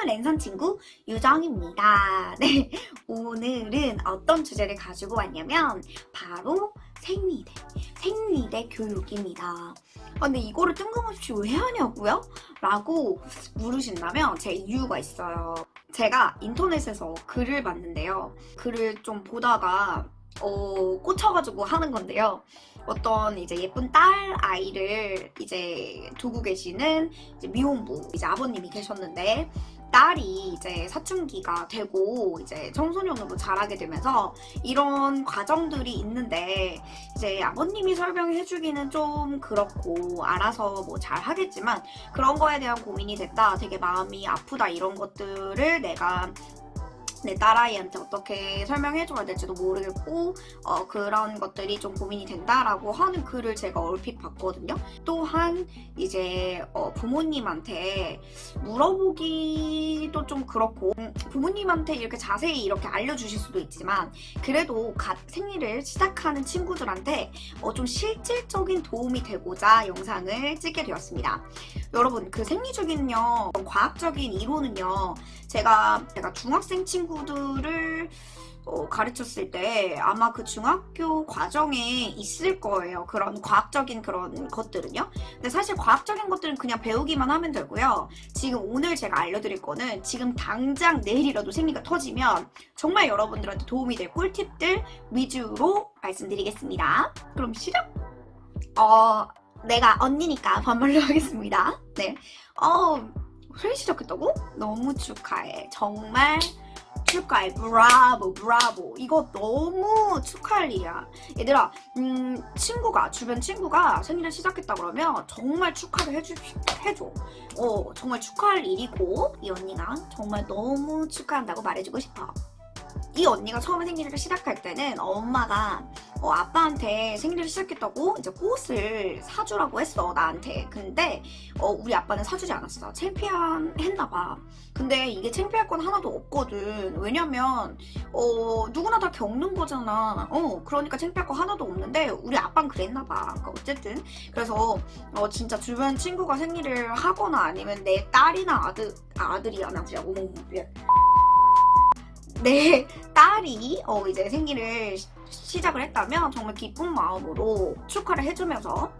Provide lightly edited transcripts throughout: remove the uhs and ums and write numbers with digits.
랜선 친구 유정입니다. 네, 오늘은 어떤 주제를 가지고 왔냐면 바로 생리대 교육입니다. 근데 이거를 뜬금없이 왜 하냐고요? 라고 물으신다면 제 이유가 있어요. 제가 인터넷에서 글을 봤는데요. 글을 좀 보다가 꽂혀가지고 하는 건데요. 어떤 이제 예쁜 딸 아이를 이제 두고 계시는 이제 미혼부 이제 아버님이 계셨는데, 딸이 이제 사춘기가 되고 이제 청소년으로 자라게 되면서 이런 과정들이 있는데, 이제 아버님이 설명해 주기는 좀 그렇고 알아서 뭐 잘 하겠지만 그런 거에 대한 고민이 됐다, 되게 마음이 아프다, 이런 것들을 내가 내 딸아이한테 어떻게 설명해줘야 될지도 모르겠고 그런 것들이 좀 고민이 된다라고 하는 글을 제가 얼핏 봤거든요. 또한 이제 부모님한테 물어보기도 좀 그렇고, 부모님한테 이렇게 자세히 이렇게 알려주실 수도 있지만 그래도 갓 생리를 시작하는 친구들한테 좀 실질적인 도움이 되고자 영상을 찍게 되었습니다. 여러분, 그 생리주기는요, 과학적인 이론은요, 제가 중학생 친구들을 가르쳤을 때 아마 그 중학교 과정에 있을 거예요. 그런 과학적인 그런 것들은요. 근데 사실 과학적인 것들은 그냥 배우기만 하면 되고요. 지금 오늘 제가 알려드릴 거는 지금 당장 내일이라도 생리가 터지면 정말 여러분들한테 도움이 될 꿀팁들 위주로 말씀드리겠습니다. 그럼 시작! 내가 언니니까 반말로 하겠습니다. 네. 생리 시작했다고? 너무 축하해. 정말 축하해. 브라보, 브라보. 이거 너무 축하할 일이야. 얘들아, 주변 친구가 생리를 시작했다 그러면 정말 축하를 해줘. 정말 축하할 일이고, 이 언니가 정말 너무 축하한다고 말해주고 싶어. 이 언니가 처음에 생리를 시작할 때는 엄마가 아빠한테 생리를 시작했다고 이제 꽃을 사주라고 했어, 나한테. 근데 우리 아빠는 사주지 않았어. 창피했나봐. 근데 이게 창피할 건 하나도 없거든. 왜냐면 누구나 다 겪는 거잖아. 그러니까 창피할 거 하나도 없는데 우리 아빠는 그랬나봐. 그러니까 어쨌든 그래서 진짜 주변 친구가 생리를 하거나 아니면 내 딸이나 아들이야, 나지. 내 딸이 이제 생리를 시작을 했다면 정말 기쁜 마음으로 축하를 해주면서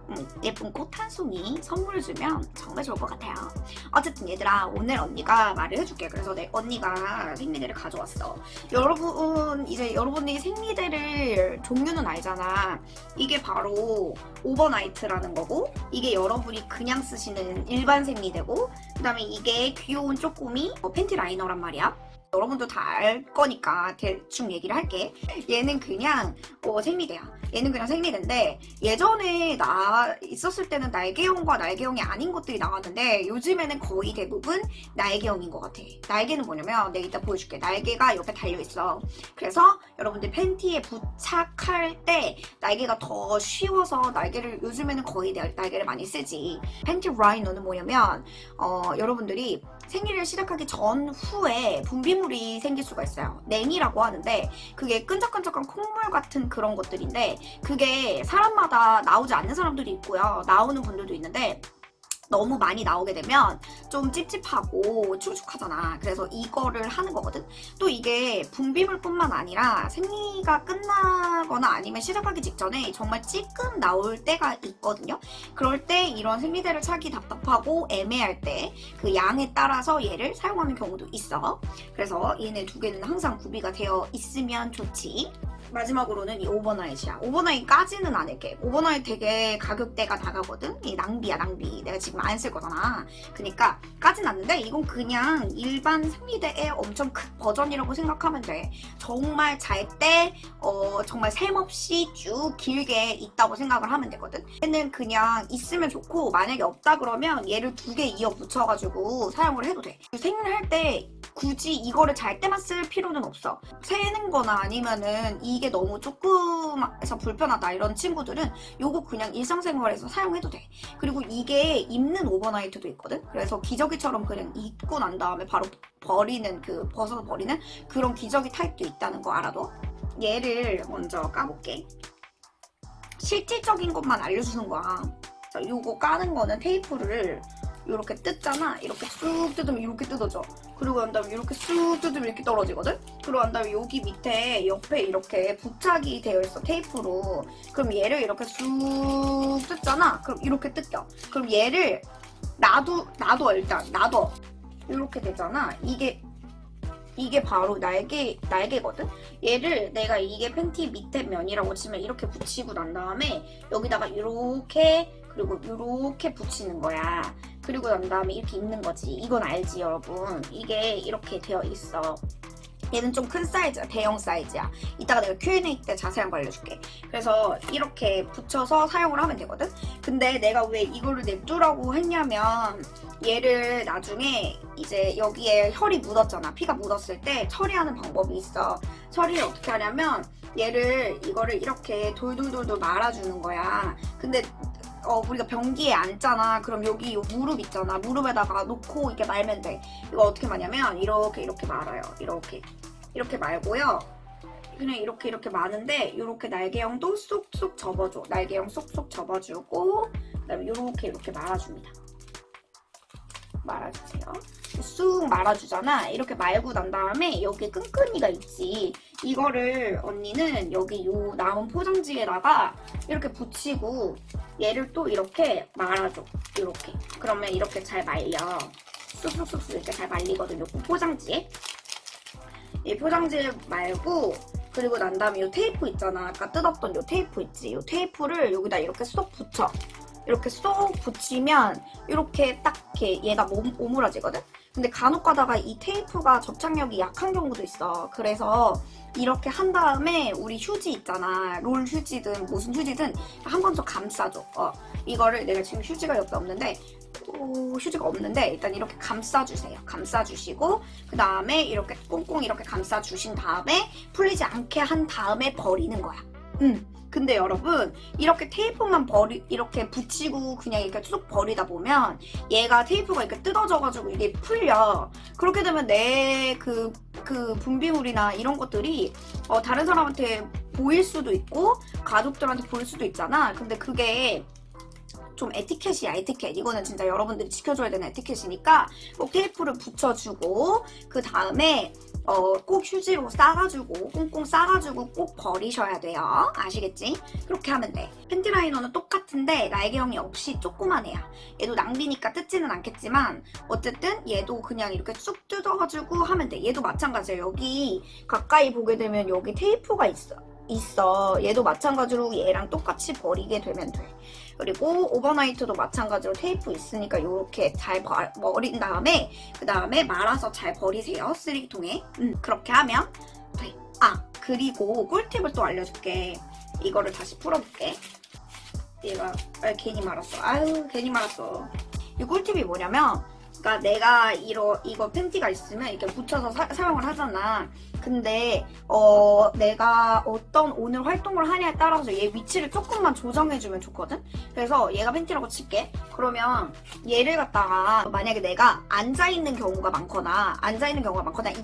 예쁜 꽃 한 송이 선물을 주면 정말 좋을 것 같아요. 어쨌든 얘들아, 오늘 언니가 말을 해줄게. 그래서 언니가 생리대를 가져왔어. 여러분, 이제 여러분이 생리대를 종류는 알잖아. 이게 바로 오버나이트라는 거고, 이게 여러분이 그냥 쓰시는 일반 생리대고, 그 다음에 이게 귀여운 쪼꼬미 팬티 라이너란 말이야. 여러분도 다 알 거니까 대충 얘기를 할게. 얘는 그냥 생리대야. 얘는 그냥 생리대인데, 예전에 나 있었을 때는 날개형과 날개형이 아닌 것들이 나왔는데 요즘에는 거의 대부분 날개형인 것 같아. 날개는 뭐냐면 내가 이따 보여줄게. 날개가 옆에 달려있어. 그래서 여러분들 팬티에 부착할 때 날개가 더 쉬워서 요즘에는 거의 날개를 많이 쓰지. 팬티 라이너는 뭐냐면 여러분들이 생리를 시작하기 전후에 분비물이 생길 수가 있어요. 냉이라고 하는데 그게 끈적끈적한 콩물 같은 그런 것들인데, 그게 사람마다 나오지 않는 사람들이 있고요, 나오는 분들도 있는데, 너무 많이 나오게 되면 좀 찝찝하고 축축하잖아. 그래서 이거를 하는 거거든. 또 이게 분비물뿐만 아니라 생리가 끝나거나 아니면 시작하기 직전에 정말 찌끔 나올 때가 있거든요. 그럴 때 이런 생리대를 차기 답답하고 애매할 때 그 양에 따라서 얘를 사용하는 경우도 있어. 그래서 얘네 두 개는 항상 구비가 되어 있으면 좋지. 마지막으로는 이 오버나잇이야. 오버나잇까지는 안 할게. 오버나잇 되게 가격대가 나가거든. 이 낭비야, 낭비. 내가 지금 안 쓸 거잖아. 그니까 까진 않는데 이건 그냥 일반 생리대의 엄청 큰 버전이라고 생각하면 돼. 정말 잘 때 정말 셈없이 쭉 길게 있다고 생각을 하면 되거든. 얘는 그냥 있으면 좋고, 만약에 없다 그러면 얘를 두 개 이어 붙여가지고 사용을 해도 돼. 생리를 할 때 굳이 이거를 잘 때만 쓸 필요는 없어. 새는 거나 아니면은 이게 너무 조금해서 불편하다 이런 친구들은 요거 그냥 일상생활에서 사용해도 돼. 그리고 이게 입는 오버나이트도 있거든. 그래서 기저귀처럼 그냥 입고 난 다음에 바로 벗어서 버리는 그런 기저귀 타입도 있다는 거 알아둬. 얘를 먼저 까볼게. 실질적인 것만 알려주는 거야. 요거 까는 거는 테이프를 이렇게 뜯잖아. 이렇게 쑥 뜯으면 이렇게 뜯어져. 그리고 난 다음에 이렇게 쑥 뜯으면 이렇게 떨어지거든? 그리고 난 다음에 여기 밑에 옆에 이렇게 부착이 되어 있어, 테이프로. 그럼 얘를 이렇게 쑥 뜯잖아. 그럼 이렇게 뜯겨. 그럼 얘를 놔둬, 일단. 놔둬. 이렇게 되잖아. 이게 바로 날개거든? 얘를 내가 이게 팬티 밑에 면이라고 치면 이렇게 붙이고 난 다음에 여기다가 이렇게 그리고 이렇게 붙이는 거야. 그리고 난 다음에 이렇게 입는 거지. 이건 알지, 여러분? 이게 이렇게 되어 있어. 얘는 좀 큰 사이즈야. 대형 사이즈야. 이따가 내가 Q&A 때 자세한 거 알려줄게. 그래서 이렇게 붙여서 사용을 하면 되거든? 근데 내가 왜 이거를 냅두라고 했냐면 얘를 나중에 이제 여기에 혈이 묻었잖아. 피가 묻었을 때 처리하는 방법이 있어. 처리를 어떻게 하냐면 이거를 이렇게 돌돌돌돌 말아주는 거야. 근데 우리가 변기에 앉잖아. 그럼 여기 요 무릎 있잖아. 무릎에다가 놓고 이렇게 말면 돼. 이거 어떻게 마냐면 이렇게 말아요. 이렇게 말고요. 그냥 이렇게 마는데 이렇게 날개형도 쏙쏙 접어줘. 날개형 쏙쏙 접어주고 그다음에 이렇게 말아줍니다. 말아주세요. 쑥 말아주잖아. 이렇게 말고 난 다음에 여기 끈끈이가 있지. 이거를 언니는 여기 요 남은 포장지에다가 이렇게 붙이고 얘를 또 이렇게 말아줘. 이렇게. 그러면 이렇게 잘 말려. 쑥쑥쑥 이렇게 잘 말리거든. 요 포장지에. 이 포장지를 말고 그리고 난 다음에 요 테이프 있잖아. 아까 뜯었던 요 테이프 있지. 요 테이프를 여기다 이렇게 쏙 붙여. 이렇게 쏙 붙이면 이렇게 딱 얘가 오므라지거든? 근데 간혹 가다가 이 테이프가 접착력이 약한 경우도 있어. 그래서 이렇게 한 다음에 우리 휴지 있잖아. 롤 휴지든 무슨 휴지든 한 번 더 감싸줘. 이거를 내가 지금 휴지가 옆에 없는데 휴지가 없는데 일단 이렇게 감싸주세요. 감싸주시고 그 다음에 이렇게 꽁꽁 이렇게 감싸주신 다음에 풀리지 않게 한 다음에 버리는 거야. 근데 여러분 이렇게 테이프만 이렇게 붙이고 그냥 이렇게 쭉 버리다 보면 얘가 테이프가 이렇게 뜯어져가지고 이게 풀려. 그렇게 되면 내 그 분비물이나 이런 것들이 다른 사람한테 보일 수도 있고 가족들한테 보일 수도 있잖아. 근데 그게 좀 에티켓이야, 에티켓. 이거는 진짜 여러분들이 지켜줘야 되는 에티켓이니까 꼭 테이프를 붙여주고 그 다음에 꼭 휴지로 싸가지고 꽁꽁 싸가지고 꼭 버리셔야 돼요. 아시겠지? 그렇게 하면 돼. 팬티 라이너는 똑같은데 날개형이 없이 조그만 애야. 얘도 낭비니까 뜯지는 않겠지만 어쨌든 얘도 그냥 이렇게 쑥 뜯어가지고 하면 돼. 얘도 마찬가지야. 여기 가까이 보게 되면 여기 테이프가 있어. 얘도 마찬가지로 얘랑 똑같이 버리게 되면 돼. 그리고 오버나이트도 마찬가지로 테이프 있으니까 이렇게 잘 버린 다음에 그 다음에 말아서 잘 버리세요. 쓰레기통에. 그렇게 하면 돼. 그리고 꿀팁을 또 알려줄게. 이거를 다시 풀어볼게. 얘가 괜히 말았어. 괜히 말았어. 이 꿀팁이 뭐냐면 그러니까 내가 이거 팬티가 있으면 이렇게 붙여서 사용을 하잖아. 근데 내가 어떤 오늘 활동을 하냐에 따라서 얘 위치를 조금만 조정해주면 좋거든? 그래서 얘가 팬티라고 칠게. 그러면 얘를 갖다가 만약에 내가 앉아있는 경우가 많거나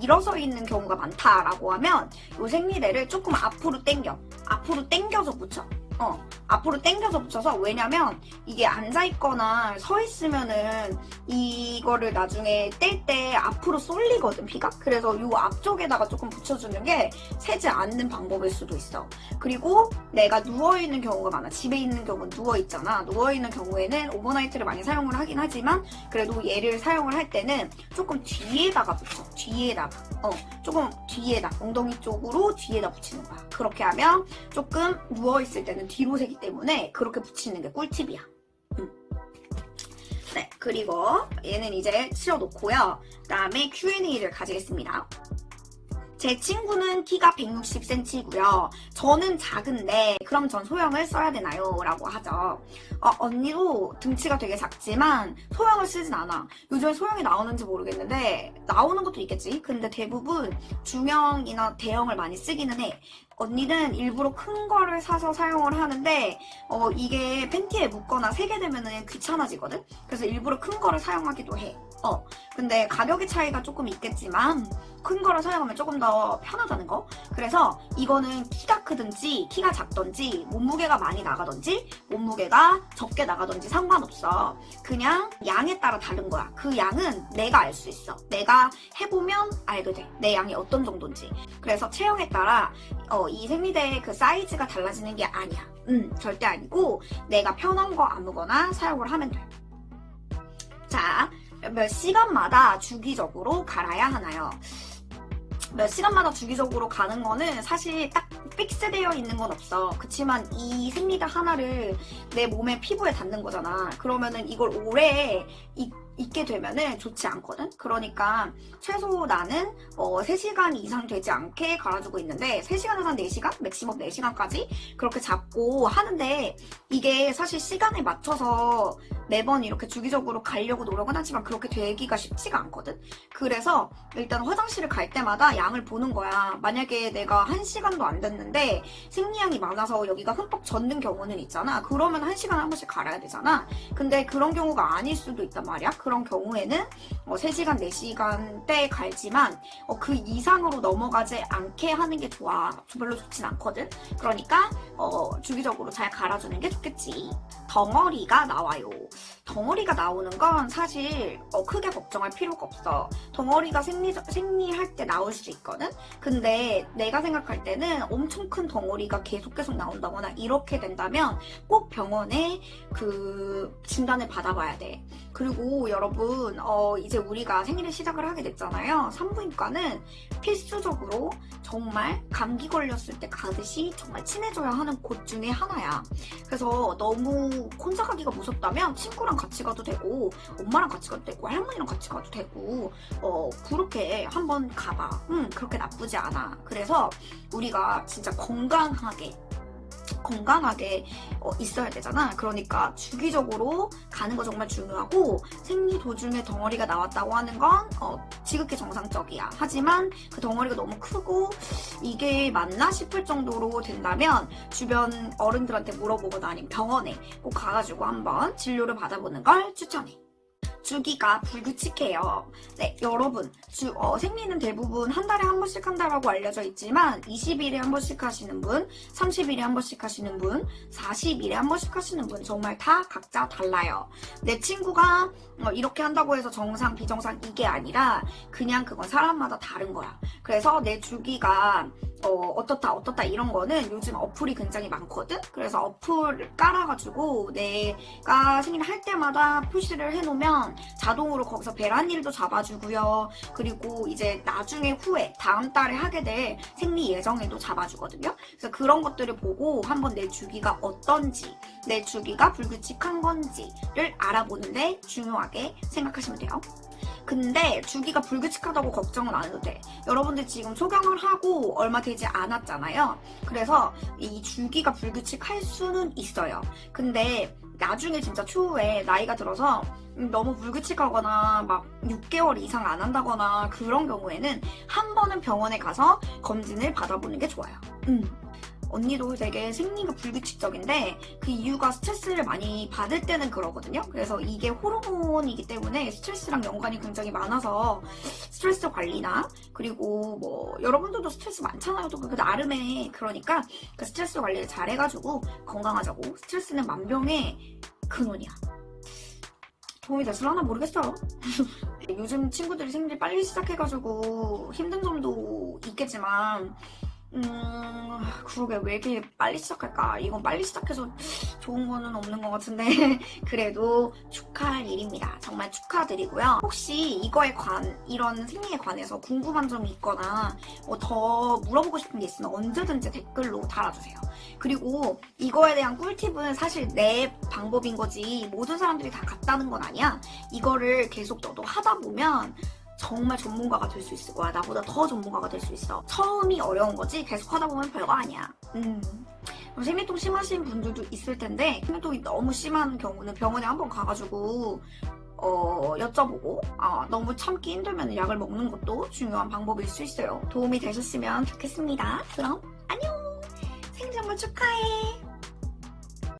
일어서 있는 경우가 많다라고 하면 이 생리대를 조금 앞으로 당겨서 붙여. 앞으로 당겨서 붙여서 왜냐면 이게 앉아있거나 서있으면은 이거를 나중에 뗄 때 앞으로 쏠리거든, 피가. 그래서 이 앞쪽에다가 조금 붙여주는 게 새지 않는 방법일 수도 있어. 그리고 내가 누워있는 경우가 많아. 집에 있는 경우는 누워있잖아. 누워있는 경우에는 오버나이트를 많이 사용을 하긴 하지만 그래도 얘를 사용을 할 때는 조금 뒤에다가 붙여. 조금 뒤에다, 엉덩이 쪽으로 뒤에다 붙이는 거야. 그렇게 하면 조금 누워있을 때는 뒤로 새기 때문에 그렇게 붙이는 게 꿀팁이야. 네, 그리고 얘는 이제 치워놓고요. 그 다음에 Q&A를 가지겠습니다. 제 친구는 키가 160cm고요. 저는 작은데 그럼 전 소형을 써야 되나요? 라고 하죠. 언니도 등치가 되게 작지만 소형을 쓰진 않아. 요즘에 소형이 나오는지 모르겠는데 나오는 것도 있겠지. 근데 대부분 중형이나 대형을 많이 쓰기는 해. 언니는 일부러 큰 거를 사서 사용을 하는데 이게 팬티에 묻거나 새게 되면은 귀찮아지거든? 그래서 일부러 큰 거를 사용하기도 해. 근데 가격의 차이가 조금 있겠지만 큰 거를 사용하면 조금 더 편하다는 거. 그래서 이거는 키가 크든지 키가 작든지 몸무게가 많이 나가든지 몸무게가 적게 나가든지 상관없어. 그냥 양에 따라 다른 거야. 그 양은 내가 알 수 있어. 내가 해보면 알게 돼. 내 양이 어떤 정도인지. 그래서 체형에 따라 이 생리대의 그 사이즈가 달라지는 게 아니야. 절대 아니고 내가 편한 거 아무거나 사용을 하면 돼. 자, 몇 시간마다 주기적으로 갈아야 하나요? 몇 시간마다 주기적으로 가는 거는 사실 딱 픽스되어 있는 건 없어. 그치만 이 생리대 하나를 내 몸에 피부에 닿는 거잖아. 그러면은 이걸 오래 있게 되면은 좋지 않거든. 그러니까 최소 나는 3시간 이상 되지 않게 갈아주고 있는데 3시간에서 한 4시간? 맥시멈 4시간까지 그렇게 잡고 하는데 이게 사실 시간에 맞춰서 매번 이렇게 주기적으로 가려고 노력은 하지만 그렇게 되기가 쉽지가 않거든. 그래서 일단 화장실을 갈 때마다 양을 보는 거야. 만약에 내가 1시간도 안 됐는데 생리양이 많아서 여기가 흠뻑 젖는 경우는 있잖아. 그러면 1시간에 한 번씩 갈아야 되잖아. 근데 그런 경우가 아닐 수도 있단 말이야. 그런 경우에는 3시간, 4시간 때 갈지만 그 이상으로 넘어가지 않게 하는 게 좋아. 별로 좋진 않거든. 그러니까 주기적으로 잘 갈아주는 게 좋겠지. 덩어리가 나와요. 덩어리가 나오는 건 사실 크게 걱정할 필요가 없어. 덩어리가 생리할 때 나올 수 있거든? 근데 내가 생각할 때는 엄청 큰 덩어리가 계속 나온다거나 이렇게 된다면 꼭 병원에 그 진단을 받아봐야 돼. 그리고 여러분 이제 우리가 생리를 시작을 하게 됐잖아요. 산부인과는 필수적으로 정말 감기 걸렸을 때 가듯이 정말 친해져야 하는 곳 중에 하나야. 그래서 너무 혼자 가기가 무섭다면 친구랑 같이 가도 되고 엄마랑 같이 가도 되고 할머니랑 같이 가도 되고 그렇게 한번 가봐. 그렇게 나쁘지 않아. 그래서 우리가 진짜 건강하게 있어야 되잖아. 그러니까 주기적으로 가는 거 정말 중요하고 생리 도중에 덩어리가 나왔다고 하는 건 지극히 정상적이야. 하지만 그 덩어리가 너무 크고 이게 맞나 싶을 정도로 된다면 주변 어른들한테 물어보거나 아니면 병원에 꼭 가가지고 한번 진료를 받아보는 걸 추천해. 주기가 불규칙해요. 네, 여러분 생리는 대부분 한 달에 한 번씩 한다라고 알려져 있지만 20일에 한 번씩 하시는 분, 30일에 한 번씩 하시는 분, 40일에 한 번씩 하시는 분 정말 다 각자 달라요. 내 친구가 이렇게 한다고 해서 정상, 비정상 이게 아니라 그냥 그건 사람마다 다른 거야. 그래서 내 주기가 어떻다 이런 거는 요즘 어플이 굉장히 많거든? 그래서 어플 깔아가지고 내가 생리를 할 때마다 표시를 해놓으면 자동으로 거기서 배란일도 잡아주고요. 그리고 이제 나중에 후에 다음 달에 하게 될 생리 예정일도 잡아주거든요. 그래서 그런 것들을 보고 한번 내 주기가 어떤지, 내 주기가 불규칙한 건지를 알아보는데 중요하게 생각하시면 돼요. 근데 주기가 불규칙하다고 걱정은 안 해도 돼. 여러분들 지금 소경을 하고 얼마 되지 않았잖아요. 그래서 이 주기가 불규칙할 수는 있어요. 근데 나중에 진짜 추후에 나이가 들어서 너무 불규칙하거나 막 6개월 이상 안 한다거나 그런 경우에는 한 번은 병원에 가서 검진을 받아보는 게 좋아요. 언니도 되게 생리가 불규칙적인데 그 이유가 스트레스를 많이 받을 때는 그러거든요. 그래서 이게 호르몬이기 때문에 스트레스랑 연관이 굉장히 많아서 스트레스 관리나 그리고 뭐 여러분들도 스트레스 많잖아요. 또 그 나름의 그러니까 그 스트레스 관리를 잘 해가지고 건강하자고. 스트레스는 만병의 근원이야. 도움이 됐을라나 모르겠어요. 요즘 친구들이 생리 빨리 시작해가지고 힘든 점도 있겠지만 그러게 왜 이렇게 빨리 시작할까? 이건 빨리 시작해서 좋은 거는 없는 것 같은데 그래도 축하할 일입니다. 정말 축하드리고요. 혹시 이런 생리에 관해서 궁금한 점이 있거나 뭐 더 물어보고 싶은 게 있으면 언제든지 댓글로 달아주세요. 그리고 이거에 대한 꿀팁은 사실 내 방법인 거지 모든 사람들이 다 같다는 건 아니야. 이거를 계속 너도 하다 보면 정말 전문가가 될 수 있을 거야. 나보다 더 전문가가 될 수 있어. 처음이 어려운 거지 계속 하다 보면 별거 아니야. 생리통 심하신 분들도 있을 텐데 생리통이 너무 심한 경우는 병원에 한번 가가지고 여쭤보고 너무 참기 힘들면 약을 먹는 것도 중요한 방법일 수 있어요. 도움이 되셨으면 좋겠습니다. 그럼 안녕. 생일 정말 축하해.